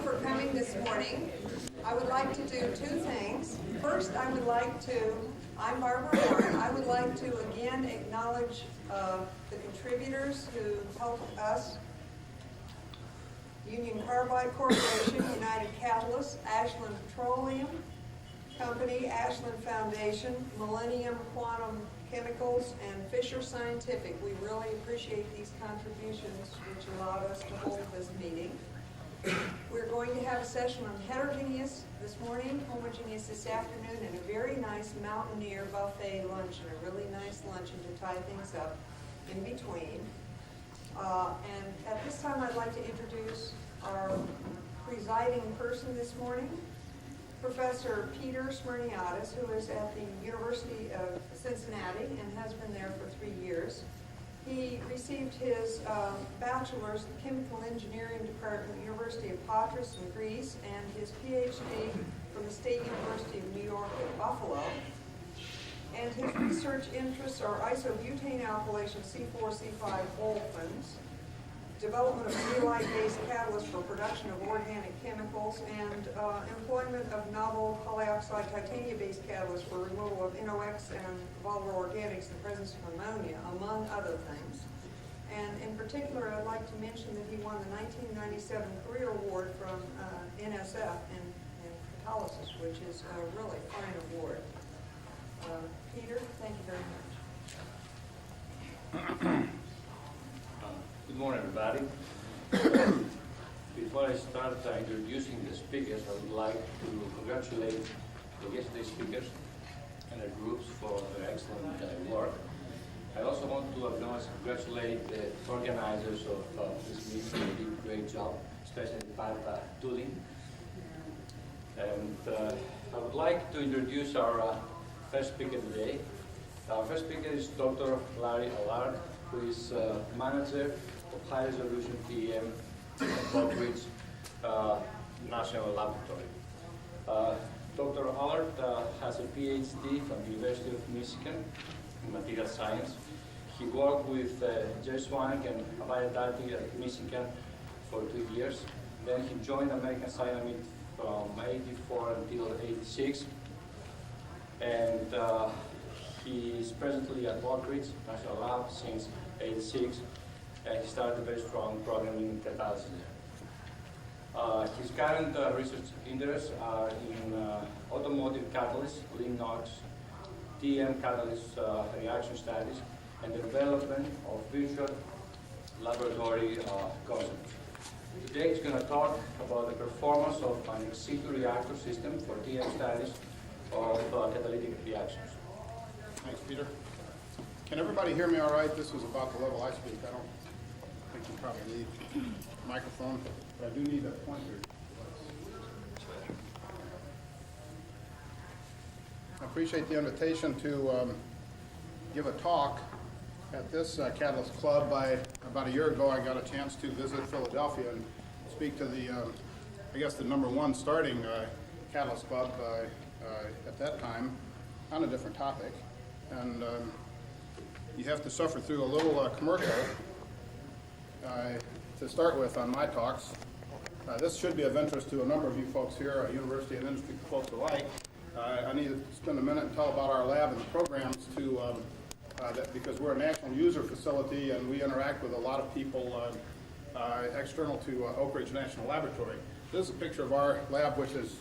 for coming this morning. I would like to do two things. First, I'm Barbara Allard. I would like to again acknowledge the contributors who helped us. Union Carbide Corporation, United Catalysts, Ashland Petroleum Company, Ashland Foundation, Millennium Quantum Chemicals, and Fisher Scientific. We really appreciate these contributions which allowed us to hold this meeting. We're going to have a session on heterogeneous this morning, homogeneous this afternoon, and a very nice Mountaineer buffet lunch, and a really nice luncheon to tie things up in between. And at this time I'd like to introduce our presiding person this morning, Professor Peter Smirniadis, who is at the University of Cincinnati and has been there for 3 years. He received his bachelor's in chemical engineering department, University of Patras in Greece, and his PhD from the State University of New York at Buffalo. And his research interests are isobutane alkylation C4, C5 olefins, development of zeolite-based catalysts for production of organic chemicals, and employment of novel polyoxide titanium-based catalysts for removal of NOx and volatile organics in the presence of ammonia, among other things. And in particular, I'd like to mention that he won the 1997 Career Award from NSF in catalysis, which is a really fine award. Peter, thank you very much. Good morning, everybody. Before I start introducing the speakers, I would like to congratulate the yesterday's speakers and their groups for their excellent work. I also want to acknowledge and congratulate the organizers of this meeting. They did a great job, especially Pat Tulin. And I would like to introduce our first speaker today. Our first speaker is Dr. Allard, who is manager of High Resolution TEM at Oak Ridge National Laboratory. Dr. Allard has a PhD from the University of Michigan in material science. He worked with Jerry Swank and Abaya Darty at Michigan for 2 years. Then he joined American Cyanamid from 84 until 86. And he is presently at Oak Ridge National Lab since 86. He started a very strong program in catalysis. His current research interests are in automotive catalysts, lean NOx, TEM catalyst reaction studies, and the development of virtual laboratory concepts. Today he's going to talk about the performance of an ex-situ reactor system for TEM studies of catalytic reactions. Thanks, Peter. Can everybody hear me all right? This is about the level I speak. I don't think you probably need a microphone, but I do need a pointer. I appreciate the invitation to give a talk at this Catalyst Club. About a year ago, I got a chance to visit Philadelphia and speak to the, I guess, the #1 starting Catalyst Club at that time on a different topic. And you have to suffer through a little commercial to start with on my talks. This should be of interest to a number of you folks here, university and industry folks alike. I need to spend a minute and tell about our lab and the programs because we're a national user facility and we interact with a lot of people external to Oak Ridge National Laboratory. This is a picture of our lab, which is,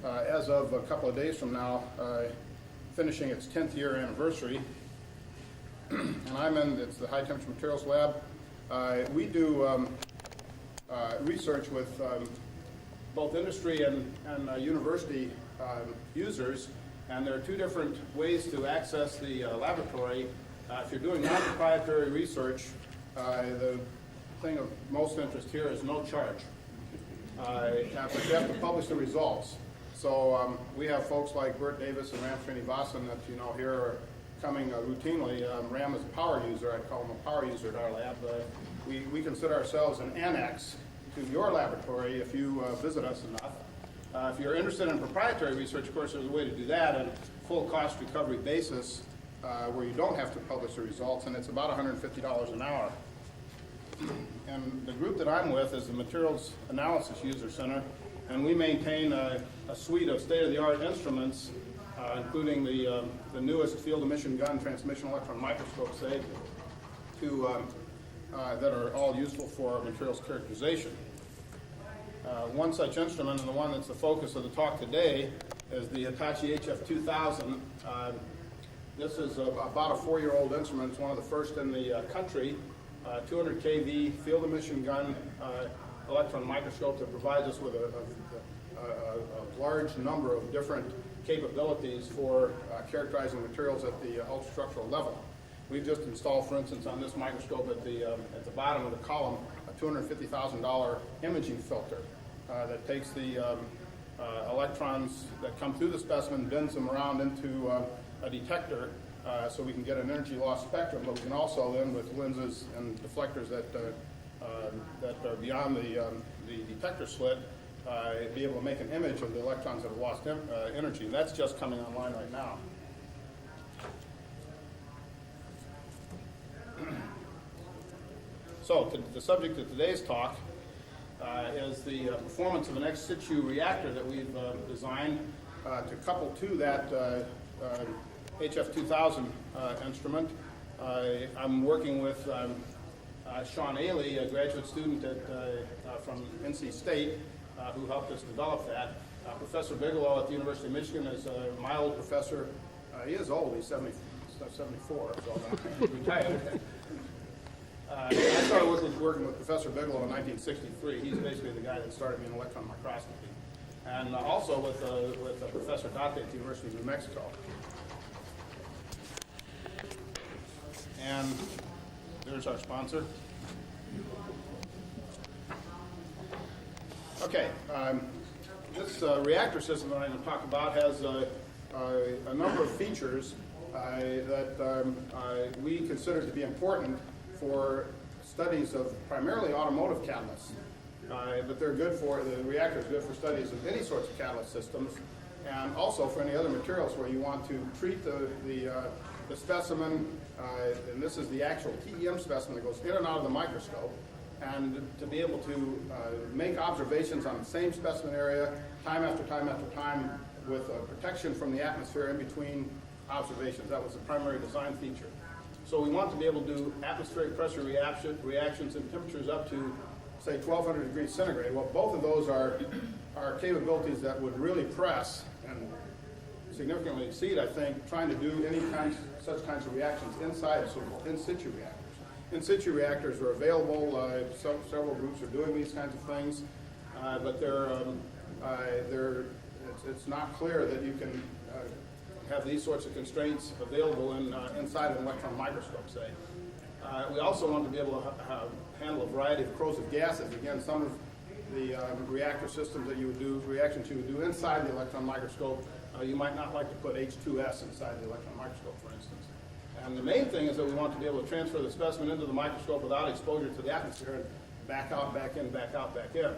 as of a couple of days from now, finishing its 10th year anniversary. And it's the High Temperature Materials Lab. We do research with both industry and university users, and there are two different ways to access the laboratory. If you're doing non-proprietary research, the thing of most interest here is no charge. But you have to publish the results. So we have folks like Bert Davis and Ram Srinivasan that you know here are coming routinely. Ram is a power user. I'd call him a power user at our lab. We consider ourselves an annex to your laboratory if you visit us enough. If you're interested in proprietary research, of course, there's a way to do that at a full cost recovery basis where you don't have to publish the results, and it's about $150 an hour. and the group that I'm with is the Materials Analysis User Center, and we maintain a suite of state-of-the-art instruments, including the newest field emission gun transmission electron microscope, say, that are all useful for materials characterization. One such instrument, and the one that's the focus of the talk today, is the Hitachi HF2000. This is about a 4-year-old instrument. It's one of the first in the country. 200 kV field emission gun electron microscope that provides us with a large number of different capabilities for characterizing materials at the ultrastructural level. We've just installed, for instance, on this microscope at the bottom of the column, a $250,000 imaging filter that takes the electrons that come through the specimen, bends them around into a detector so we can get an energy loss spectrum, but we can also then, with lenses and deflectors that are beyond the detector slit, be able to make an image of the electrons that have lost energy. And that's just coming online right now. So the subject of today's talk is the performance of an ex-situ reactor that we've designed to couple to that HF2000 instrument. I'm working with Sean Ailey, a graduate student from NC State, who helped us develop that. Professor Bigelow at the University of Michigan is my old professor. He is old, he's 74, so he's retired. I started working with Professor Bigelow in 1963. He's basically the guy that started me in electron microscopy. And also with Professor Date at the University of New Mexico. And there's our sponsor. Okay, this reactor system that I'm going to talk about has a number of features that we consider to be important for studies of primarily automotive catalysts. But they're good for, the reactor is good for studies of any sorts of catalyst systems, and also for any other materials where you want to treat the specimen, and this is the actual TEM specimen that goes in and out of the microscope, and to be able to make observations on the same specimen area time after time after time with protection from the atmosphere in between observations. That was the primary design feature. So we want to be able to do atmospheric pressure reactions in temperatures up to, say, 1,200 degrees centigrade. Well, both of those are capabilities that would really press and significantly exceed, I think, trying to do such kinds of reactions inside so-called in-situ reactors. In-situ reactors are available. Several groups are doing these kinds of things, but it's not clear that you can have these sorts of constraints available inside an electron microscope, say. We also want to be able to handle a variety of corrosive gases. Again, some of the reactor systems that you would do, reactions you would do inside the electron microscope, you might not like to put H2S inside the electron microscope, for instance. And the main thing is that we want to be able to transfer the specimen into the microscope without exposure to the atmosphere and back out, back in, back out, back in.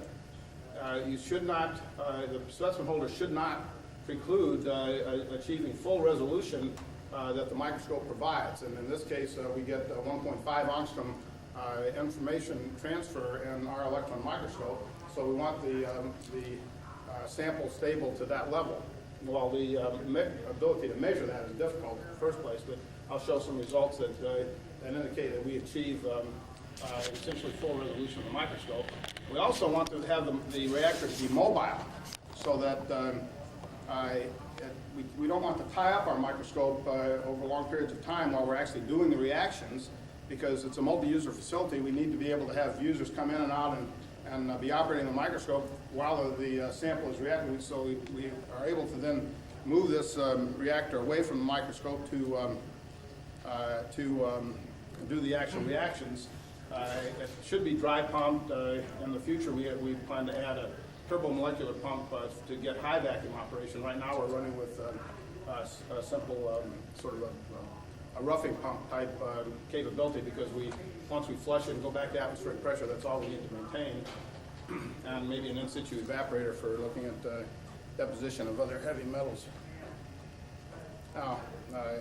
You should not, the specimen holder should not preclude achieving full resolution that the microscope provides. And in this case, we get 1.5 angstrom information transfer in our electron microscope. So we want the sample stable to that level. Well, the ability to measure that is difficult in the first place, but I'll show some results that indicate that we achieve essentially full resolution of the microscope. We also want to have the reactor to be mobile, so that we don't want to tie up our microscope over long periods of time while we're actually doing the reactions, because it's a multi-user facility. We need to be able to have users come in and out and be operating the microscope while the sample is reacting, so we are able to then move this reactor away from the microscope to do the actual reactions. It should be dry pumped. In the future, we plan to add a turbomolecular pump to get high vacuum operation. Right now, we're running with a simple sort of a roughing pump type capability, because once we flush it and go back to atmospheric pressure, that's all we need to maintain. And maybe an in-situ evaporator for looking at deposition of other heavy metals. Now, I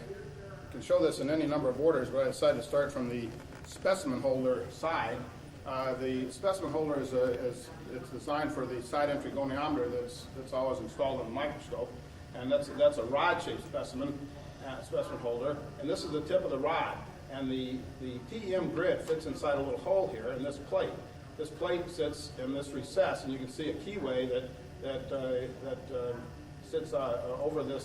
can show this in any number of orders, but I decided to start from the specimen holder side. The specimen holder it's designed for the side entry goniometer that's always installed in the microscope, and that's a rod-shaped specimen holder, and this is the tip of the rod, and the TEM grid fits inside a little hole here in this plate. This plate sits in this recess, and you can see a keyway that sits over the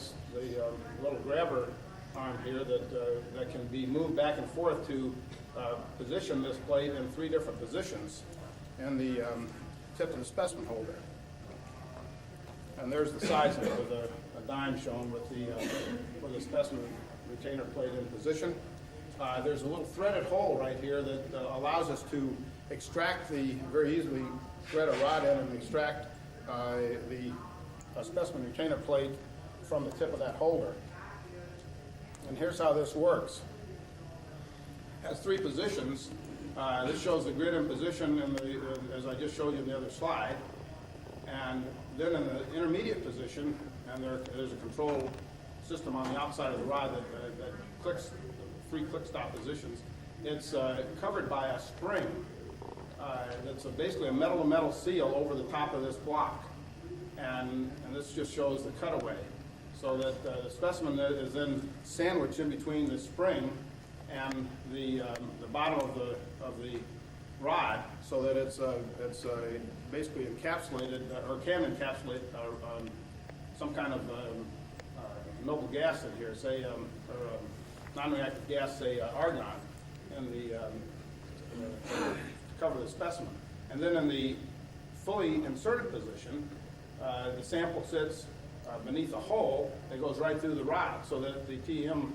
little grabber arm here that can be moved back and forth to position this plate in 3 different positions in the tip of the specimen holder. And there's the size of it with a dime shown with the specimen retainer plate in position. There's a little threaded hole right here that allows us to extract very easily thread a rod in and extract the specimen retainer plate from the tip of that holder. And here's how this works. It has 3 positions. This shows the grid in position as I just showed you in the other slide. And then in the intermediate position, and there's a control system on the outside of the rod that clicks, 3 click stop positions. It's covered by a spring that's basically a metal-to-metal seal over the top of this block. And this just shows the cutaway. So that the specimen is then sandwiched in between the spring and the bottom of the rod, so that it's basically encapsulated or can encapsulate some kind of noble gas in here, say or non-reactive gas, say argon, to cover the specimen. And then in the fully inserted position, the sample sits beneath a hole that goes right through the rod, so that the TEM,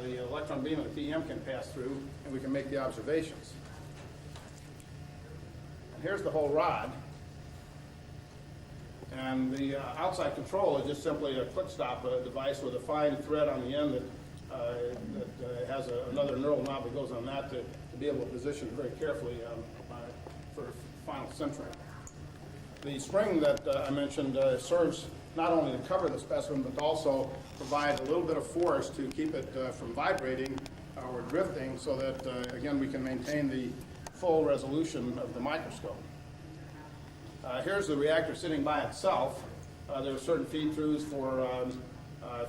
the electron beam of the TEM can pass through, and we can make the observations. And here's the whole rod. And the outside control is just simply a click stop device with a fine thread on the end that has another knurled knob that goes on that to be able to position very carefully for final sintering. The spring that I mentioned serves not only to cover the specimen, but also provide a little bit of force to keep it from vibrating or drifting, so that, again, we can maintain the full resolution of the microscope. Here's the reactor sitting by itself. There are certain feed-throughs for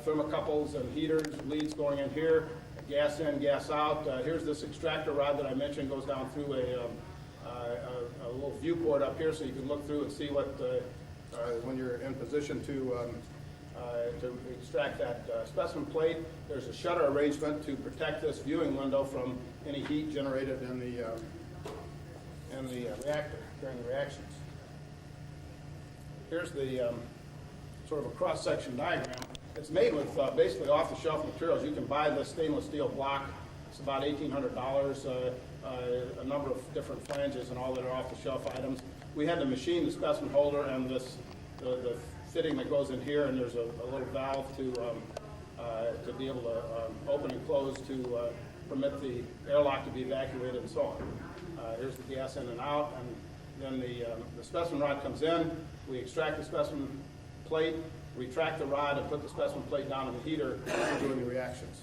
thermocouples and heaters, leads going in here, gas in, gas out. Here's this extractor rod that I mentioned, goes down through a little viewport up here, so you can look through and see what, when you're in position to extract that specimen plate. There's a shutter arrangement to protect this viewing window from any heat generated in the reactor during the reactions. Here's the sort of a cross-section diagram. It's made with basically off-the-shelf materials. You can buy this stainless steel block. It's about $1,800. A number of different flanges and all that are off-the-shelf items. We had to machine the specimen holder and the fitting that goes in here, and there's a little valve to be able to open and close to permit the airlock to be evacuated and so on. Here's the gas in and out, and then the specimen rod comes in. We extract the specimen plate, retract the rod, and put the specimen plate down in the heater during the reactions.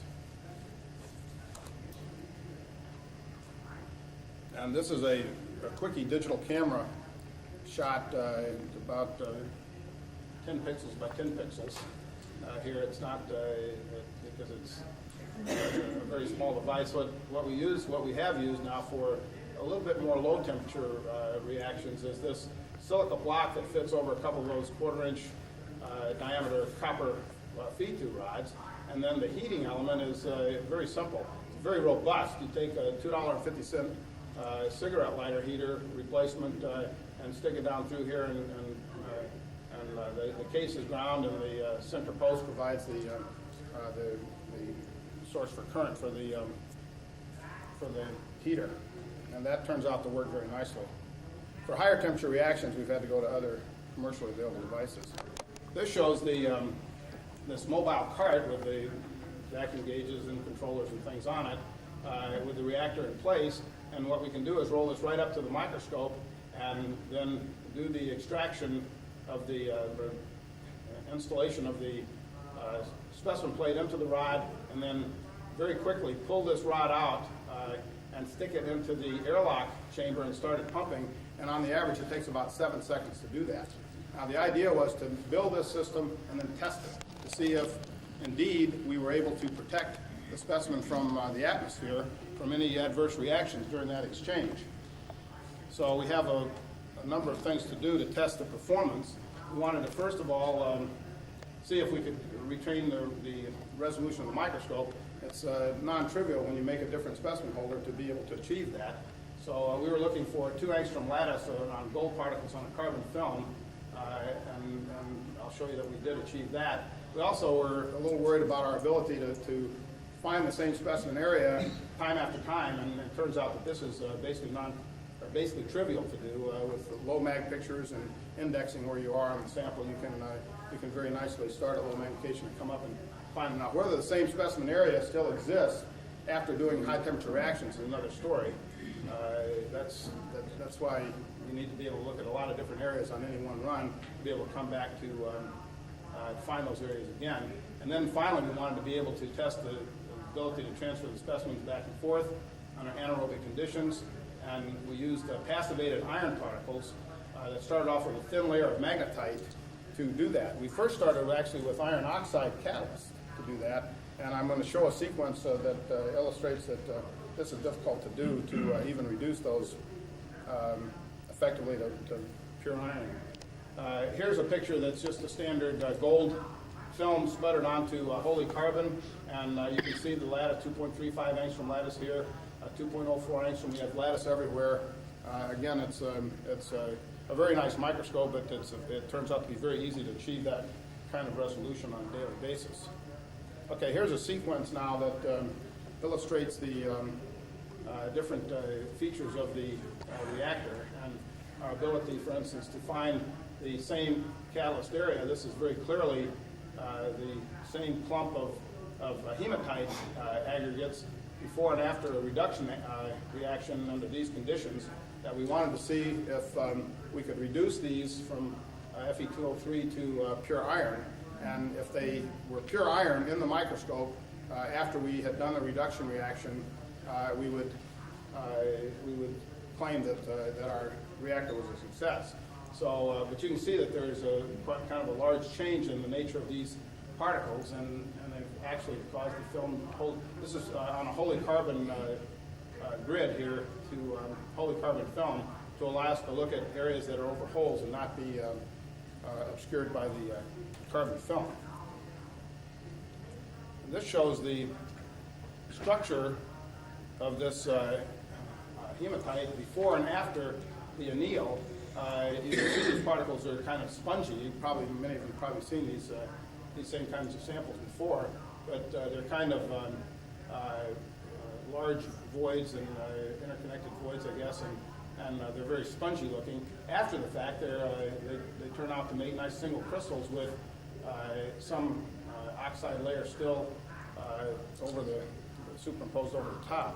And this is a quickie digital camera shot about 10 pixels by 10 pixels. Here it's not because it's a very small device. What we have used now for a little bit more low temperature reactions is this silica block that fits over a couple of those 1/4-inch diameter copper feed-through rods. And then the heating element is very simple. It's very robust. You take a $2.50 cigarette lighter heater replacement and stick it down through here, and the case is ground, and the center post provides the source for current for the heater, and that turns out to work very nicely. For higher temperature reactions, we've had to go to other commercially available devices. This shows this mobile cart with the vacuum gauges and controllers and things on it, with the reactor in place. And what we can do is roll this right up to the microscope and then do the extraction of the installation of the specimen plate into the rod, and then very quickly pull this rod out and stick it into the airlock chamber and start it pumping, and on the average it takes about 7 seconds to do that. Now the idea was to build this system and then test it to see if indeed we were able to protect the specimen from the atmosphere from any adverse reactions during that exchange. So we have a number of things to do to test the performance. We wanted to first of all see if we could retain the resolution of the microscope. It's non-trivial when you make a different specimen holder to be able to achieve that. So we were looking for 2 angstrom lattice on gold particles on a carbon film, and I'll show you that we did achieve that. We also were a little worried about our ability to find the same specimen area time after time, and it turns out that this is basically trivial to do with low mag pictures and indexing where you are on the sample. You can very nicely start a low magnification and come up and find them out. Whether the same specimen area still exists after doing high temperature reactions is another story. That's why you need to be able to look at a lot of different areas on any one run to be able to come back to find those areas again. And then finally, we wanted to be able to test the ability to transfer the specimens back and forth under anaerobic conditions. And we used passivated iron particles that started off with a thin layer of magnetite to do that. We first started actually with iron oxide catalyst to do that. And I'm going to show a sequence that illustrates that this is difficult to do to even reduce those effectively to pure iron. Here's a picture that's just a standard gold film sputtered onto holy carbon, and you can see the lattice, 2.35 angstrom lattice here, 2.04 angstrom. We have lattice everywhere. Again, it's a very nice microscope, but it turns out to be very easy to achieve that kind of resolution on a daily basis. Okay, here's a sequence now that illustrates the different features of the reactor and our ability, for instance, to find the same catalyst area. This is very clearly the same clump of hematite aggregates before and after a reduction reaction under these conditions, that we wanted to see if we could reduce these from Fe2O3 to pure iron. And if they were pure iron in the microscope, after we had done the reduction reaction, we would claim that our reactor was a success. So, but you can see that there's kind of a large change in the nature of these particles, and they've actually caused the film to hold. This is on a holy carbon grid here to holy carbon film to allow us to look at areas that are over holes and not be obscured by the carbon film. And this shows the structure of this hematite before and after the anneal. You can see these particles are kind of spongy. Many of you have probably seen these same kinds of samples before, but they're kind of large voids and interconnected voids, I guess, and they're very spongy looking. After the fact, they turn out to make nice single crystals with some oxide layer still superimposed over the top.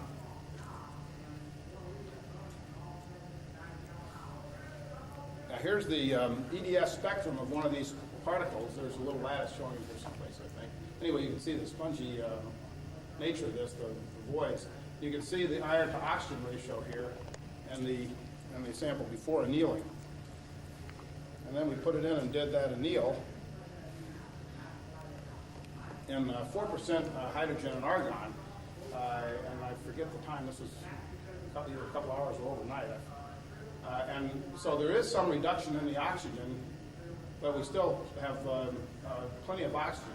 Now here's the EDS spectrum of one of these particles. There's a little lattice showing you here someplace, I think. Anyway, you can see the spongy nature of this, the voids. You can see the iron to oxygen ratio here and the sample before annealing. And then we put it in and did that anneal in 4% hydrogen and argon. And I forget the time. This was either a couple hours or overnight. And so there is some reduction in the oxygen, but we still have plenty of oxygen.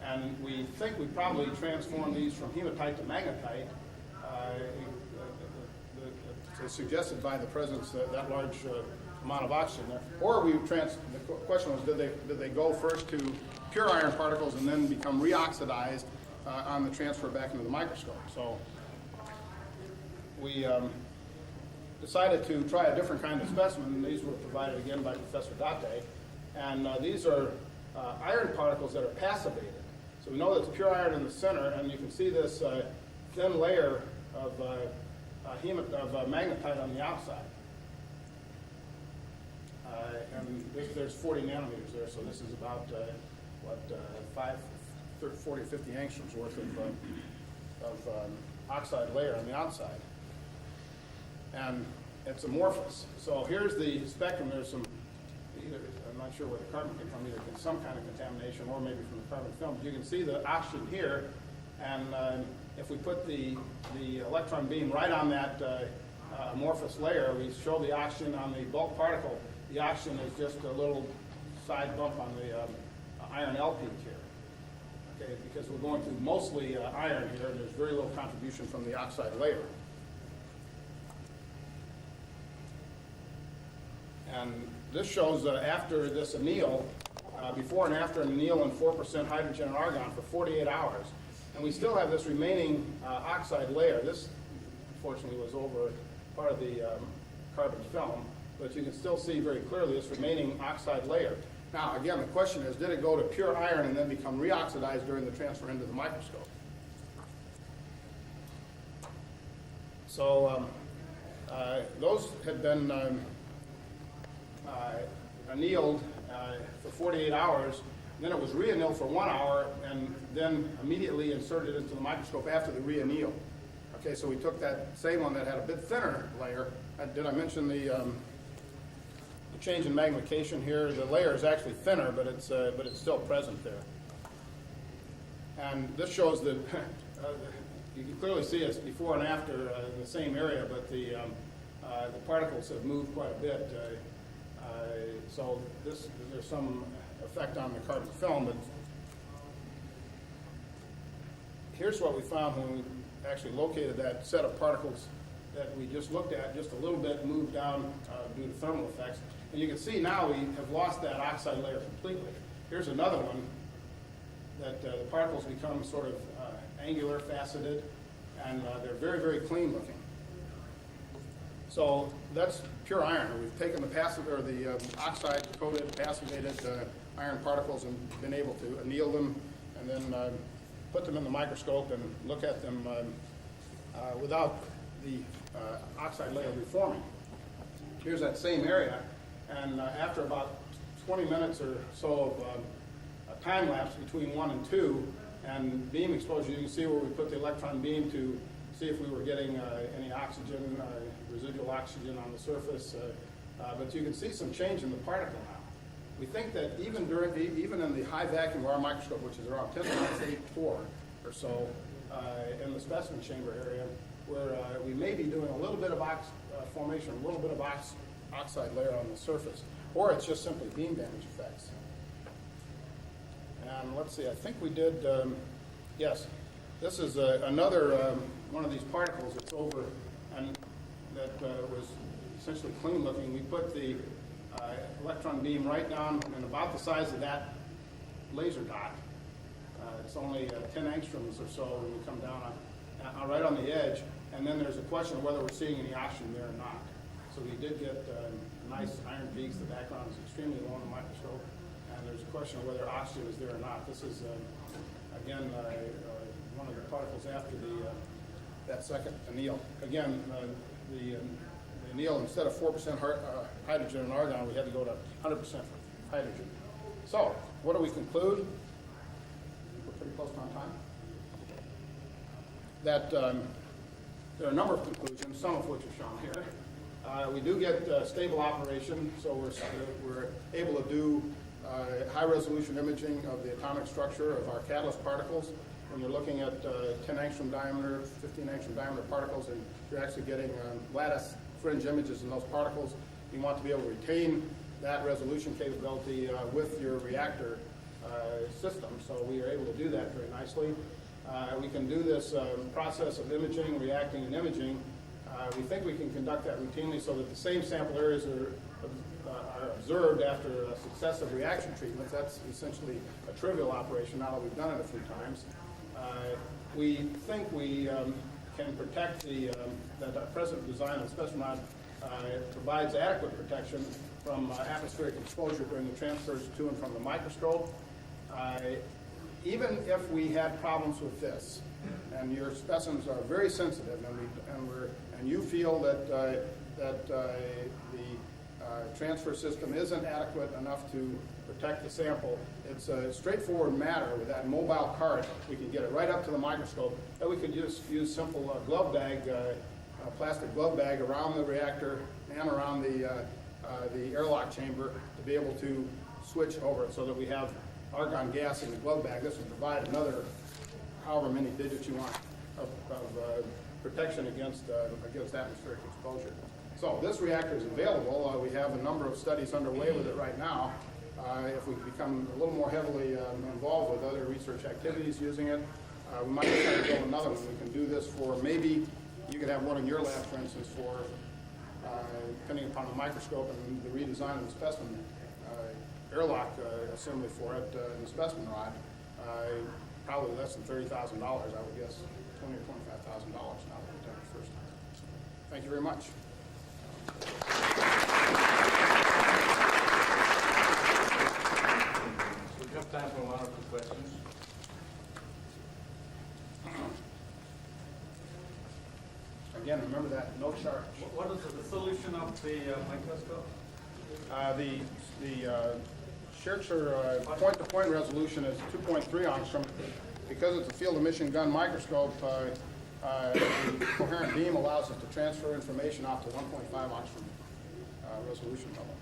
And we think we probably transformed these from hematite to magnetite, it's suggested by the presence of that large amount of oxygen there. Or the question was, did they go first to pure iron particles and then become reoxidized on the transfer back into the microscope? So we decided to try a different kind of specimen. These were provided again by Professor Date. And these are iron particles that are passivated. So we know that it's pure iron in the center, and you can see this thin layer of magnetite on the outside. And there's 40 nanometers there, so this is about 40 or 50 angstroms worth of oxide layer on the outside. and it's amorphous. So here's the spectrum. There's some, I'm not sure where the carbon came from, either some kind of contamination or maybe from the carbon film. But you can see the oxygen here, and if we put the electron beam right on that amorphous layer, we show the oxygen on the bulk particle. The oxygen is just a little side bump on the iron L peak here. Okay, because we're going through mostly iron here, and there's very little contribution from the oxide layer. And this shows after this anneal, before and after an anneal and 4% hydrogen and argon for 48 hours. And we still have this remaining oxide layer. This, unfortunately, was over part of the carbon film, but you can still see very clearly this remaining oxide layer. Now, again, the question is, did it go to pure iron and then become reoxidized during the transfer into the microscope? So those had been annealed for 48 hours, and then it was re-annealed for 1 hour, and then immediately inserted into the microscope after the re-anneal. Okay, so we took that same one that had a bit thinner layer. Did I mention the change in magnification here? The layer is actually thinner, but it's still present there. And this shows that you can clearly see it's before and after in the same area, but the particles have moved quite a bit. So there's some effect on the carbon film, but here's what we found when we actually located that set of particles that we just looked at, just a little bit moved down due to thermal effects. And you can see now we have lost that oxide layer completely. Here's another one that the particles become sort of angular, faceted, and they're very, very clean looking. So that's pure iron. We've taken the passive or the oxide-coated, passivated iron particles and been able to anneal them, and then put them in the microscope and look at them without the oxide layer reforming. Here's that same area, and after about 20 minutes or so of a time lapse between 1 and 2, and beam exposure, you can see where we put the electron beam to see if we were getting any oxygen, residual oxygen on the surface. But you can see some change in the particle now. We think that even in the high vacuum of our microscope, which is around 10 to the 8.4 or so in the specimen chamber area, where we may be doing a little bit of formation, a little bit of oxide layer on the surface, or it's just simply beam damage effects. And let's see, I think we did, yes, this is another one of these particles that's over, and that was essentially clean looking. We put the electron beam right down in about the size of that laser dot. It's only 10 angstroms or so when we come down right on the edge, and then there's a question of whether we're seeing any oxygen there or not. So we did get nice iron peaks. The background is extremely low in the microscope, and there's a question of whether oxygen is there or not. This is, again, one of the particles after that second anneal. Again, the anneal, instead of 4% hydrogen and argon, we had to go to 100% hydrogen. So, what do we conclude? We're pretty close on time. That there are a number of conclusions, some of which are shown here. We do get stable operation, so we're able to do high-resolution imaging of the atomic structure of our catalyst particles. When you're looking at 10 angstrom diameter, 15 angstrom diameter particles, and you're actually getting lattice fringe images in those particles, you want to be able to retain that resolution capability with your reactor system. So we are able to do that very nicely. We can do this process of imaging, reacting, and imaging. We think we can conduct that routinely so that the same sample areas are observed after successive reaction treatments. That's essentially a trivial operation now that we've done it a few times. We think we can protect that our present design of the specimen rod provides adequate protection from atmospheric exposure during the transfers to and from the microscope. Even if we had problems with this, and your specimens are very sensitive, and you feel that the transfer system isn't adequate enough to protect the sample, it's a straightforward matter. With that mobile cart, we can get it right up to the microscope. And we could just use simple glove bag plastic glove bag around the reactor and around the airlock chamber to be able to switch over it so that we have argon gas in the glove bag. This will provide another however many digits you want of protection against atmospheric exposure. So this reactor is available. We have a number of studies underway with it right now. If we become a little more heavily involved with other research activities using it, we might try to build another one. We can do this for maybe, you could have one in your lab, for instance, for, depending upon the microscope and the redesign of the specimen, airlock assembly for it in the specimen rod, probably less than $30,000, I would guess, $20,000 or $25,000 now that we've done it first time. Thank you very much. So we have time for one or two questions. Again, remember that, no charge. What is the solution of the microscope? The Scherzer point-to-point resolution is 2.3 angstrom. Because it's a field emission gun microscope, the coherent beam allows us to transfer information out to 1.5 angstrom resolution level.